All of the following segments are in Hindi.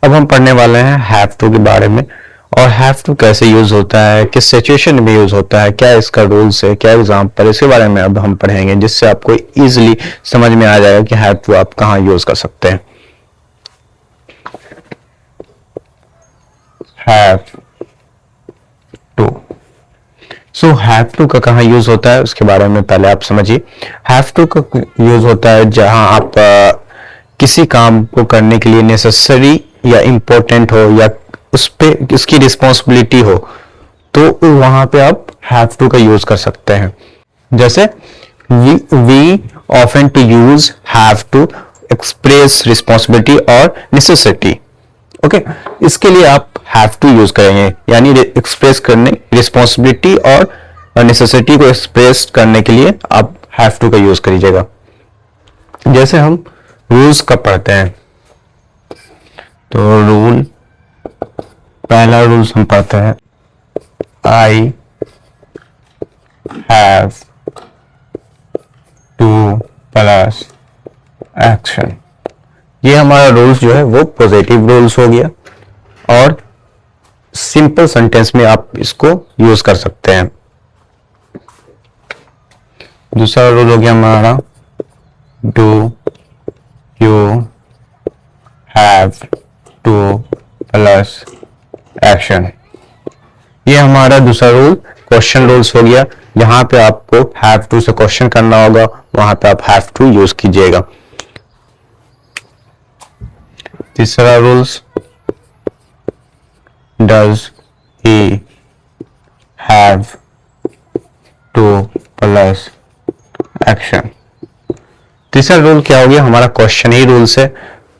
अब हम पढ़ने वाले हैं हैव टू के बारे में, और हैव टू कैसे यूज होता है, किस सिचुएशन में यूज होता है, क्या इसका रूल्स है, क्या एग्जाम्पल, इसके बारे में अब हम पढ़ेंगे, जिससे आपको इजीली समझ में आ जाएगा कि हैव टू आप कहाँ यूज कर सकते हैं। Have to, so have to का कहाँ यूज होता है उसके बारे में पहले आप समझिए। हैव टू का यूज होता है जहां आप किसी काम को करने के लिए नेसेसरी या इम्पोर्टेंट हो या उस पे इसकी रिस्पॉन्सिबिलिटी हो, तो वहां पे आप हैव टू का यूज कर सकते हैं। जैसे we often to use have to express responsibility और नेसेसिटी। ओके, इसके लिए आप हैव टू यूज करेंगे, यानी एक्सप्रेस करने रिस्पॉन्सिबिलिटी और नेसेसिटी को एक्सप्रेस करने के लिए आप हैव टू का यूज करिएगा। जैसे हम रूल्स का पढ़ते हैं, तो रूल, पहला रूल्स हम पढ़ते हैं आई हैव टू प्लस एक्शन। ये हमारा रूल्स जो है वो पॉजिटिव रूल्स हो गया, और सिंपल सेंटेंस में आप इसको यूज कर सकते हैं। दूसरा रूल हो गया हमारा do you have to plus action. ये हमारा दूसरा रूल क्वेश्चन रूल्स हो गया, जहां पे आपको हैव टू से क्वेश्चन करना होगा, वहां पे आप हैव टू यूज कीजिएगा। तीसरा rules does he have to plus action. तीसरा रूल क्या हो गया, हमारा क्वेश्चन ही रूल्स है,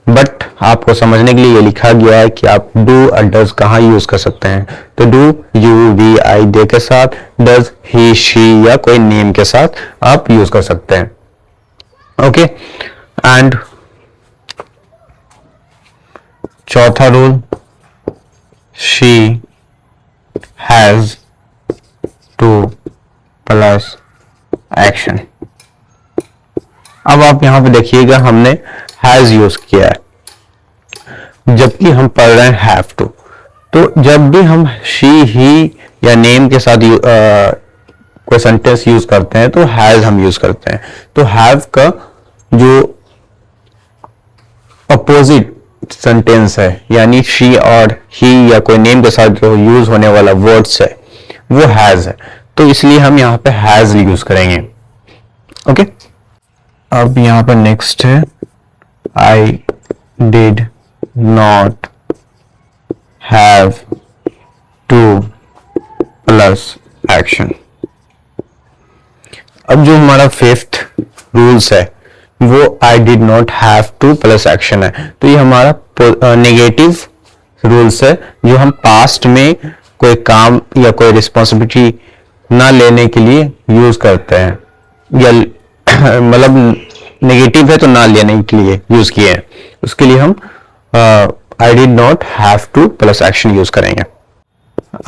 बट आपको समझने के लिए ये लिखा गया है कि आप डू और डज कहाँ यूज कर सकते हैं। तो डू यू वी आई दे के साथ, डज ही शी या कोई नेम के साथ आप यूज कर सकते हैं। ओके, एंड चौथा rule she has to plus action. अब आप यहां पे देखिएगा, हमने हैज यूज किया है जबकि हम पढ़ रहे हैं हैव टू। तो जब भी हम शी ही या नेम के साथ कोई सेंटेंस यूज करते हैं तो हैज हम यूज करते हैं। तो हैव का जो अपोजिट सेंटेंस है, यानी शी और ही या कोई नेम के साथ जो यूज होने वाला वर्ड्स है वो हैज है, तो इसलिए हम यहाँ पे हैज यूज करेंगे। ओके, अब यहाँ पर नेक्स्ट है आई did not have to plus action. अब जो हमारा फिफ्थ रूल्स है वो आई did not have to plus action है। तो ये हमारा नेगेटिव रूल्स है, जो हम पास्ट में कोई काम या कोई रिस्पॉन्सिबिलिटी ना लेने के लिए यूज करते हैं, या मतलब नेगेटिव है तो ना लेने के लिए यूज किए हैं, उसके लिए हम I did not have to plus action use करेंगे।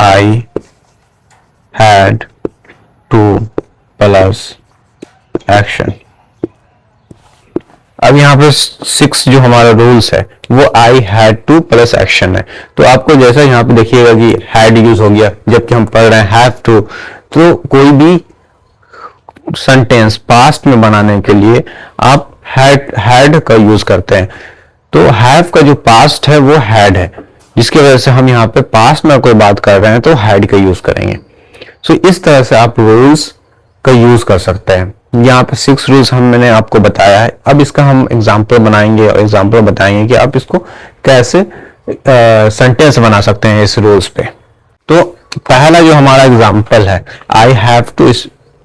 I had to plus action. अब यहाँ पे 6 जो हमारा रूल्स है वो I had to plus action है। तो आपको जैसा यहाँ पे देखिएगा कि हैड यूज हो गया, जबकि हम पढ़ रहे हैं हैव टू। तो कोई भी सेंटेंस पास्ट में बनाने के लिए आप हैड का यूज करते हैं। तो हैव का जो पास्ट है वो हैड है, जिसकी वजह से हम यहाँ पे पास्ट में कोई बात कर रहे हैं तो हैड का यूज करेंगे। सो इस तरह से आप रूल्स का यूज कर सकते हैं। यहाँ पे 6 रूल्स मैंने आपको बताया है। अब इसका हम एग्जाम्पल बनाएंगे और एग्जाम्पल बताएंगे कि आप इसको कैसे सेंटेंस बना सकते हैं इस रूल्स पे। तो पहला जो हमारा एग्जाम्पल है I have to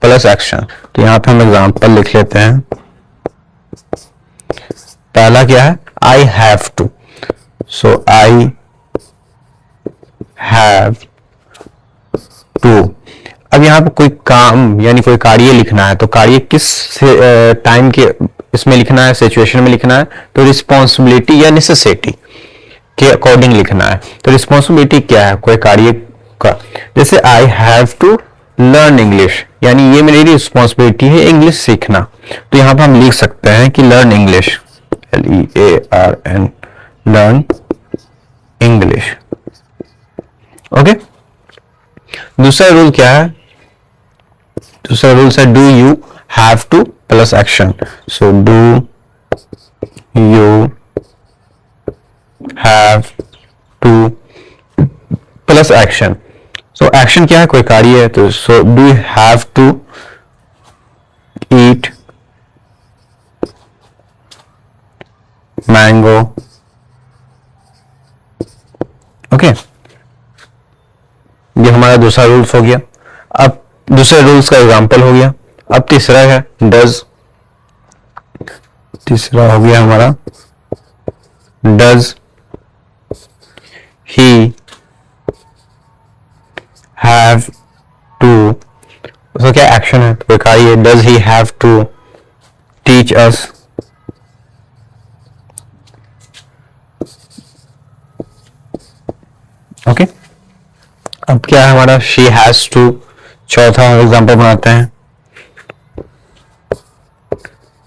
plus action, तो यहाँ पे हम एग्जाम्पल लिख लेते हैं। पहला क्या है, I have to. So I have to. अब यहाँ पे कोई काम यानी कोई कार्य लिखना है, तो कार्य किस टाइम के इसमें लिखना है, सिचुएशन में लिखना है, तो रिस्पॉन्सिबिलिटी या नेसेसिटी के अकॉर्डिंग लिखना है। तो रिस्पॉन्सिबिलिटी क्या है, कोई कार्य का, जैसे I have to learn English, यानी ये मेरी रिस्पॉन्सिबिलिटी है इंग्लिश सीखना। तो यहाँ पर हम लिख सकते हैं कि learn English, LEARN, learn English. Okay, दूसरा रूल क्या है? दूसरा रूल है do you have to plus action. So do you have to plus action. So action क्या है? कोई कार्य है, तो so do you have to eat mango. Okay, ये हमारा दूसरा रूल्स हो गया। अब दूसरे रूल्स का एग्जांपल हो गया। अब तीसरा है डज। तीसरा हो गया हमारा डज ही हैव टू। उसका क्या एक्शन है? तो कार्य does he have to teach us. Okay, अब क्या है हमारा? She has to. चौथा एग्जांपल बनाते हैं।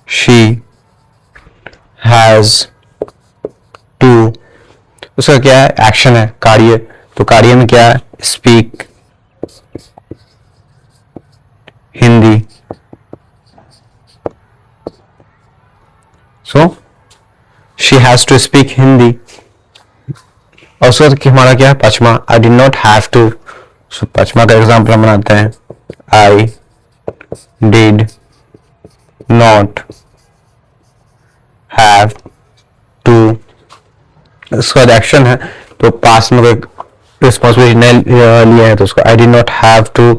She has to. उसका क्या है? एक्शन है, कार्य। तो कार्य में क्या है? Speak Hindi. So she has to speak Hindi. और उसका हमारा क्या है? पांचवा, I did not have to. सो पांचवा का एग्जांपल हम बनाते हैं। I did not have to. उसका एक्शन है, तो पास में कोई रिस्पॉन्सिबिलिटी नहीं लिया है, तो उसको I did not have to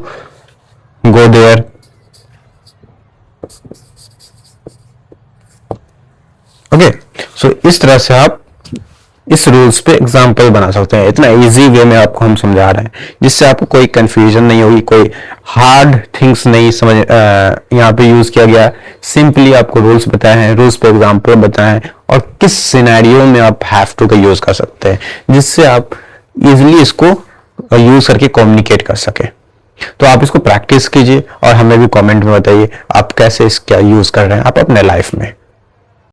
go there. Okay, so इस तरह से आप इस रूल्स पे एग्जाम्पल बना सकते हैं। इतना इजी वे में आपको हम समझा रहे हैं, जिससे आपको कोई कंफ्यूजन नहीं होगी, कोई हार्ड थिंग्स नहीं समझ यहाँ पे यूज किया गया। सिंपली आपको रूल्स बताए हैं, रूल्स पे एग्जाम्पल बताए हैं, और किस सिनेरियो में आप हैव टू का यूज कर सकते हैं, जिससे आप इजिली इसको यूज करके कम्युनिकेट कर सके। तो आप इसको प्रैक्टिस कीजिए और हमें भी कमेंट में बताइए आप कैसे इसका यूज कर रहे हैं आप अपने लाइफ में।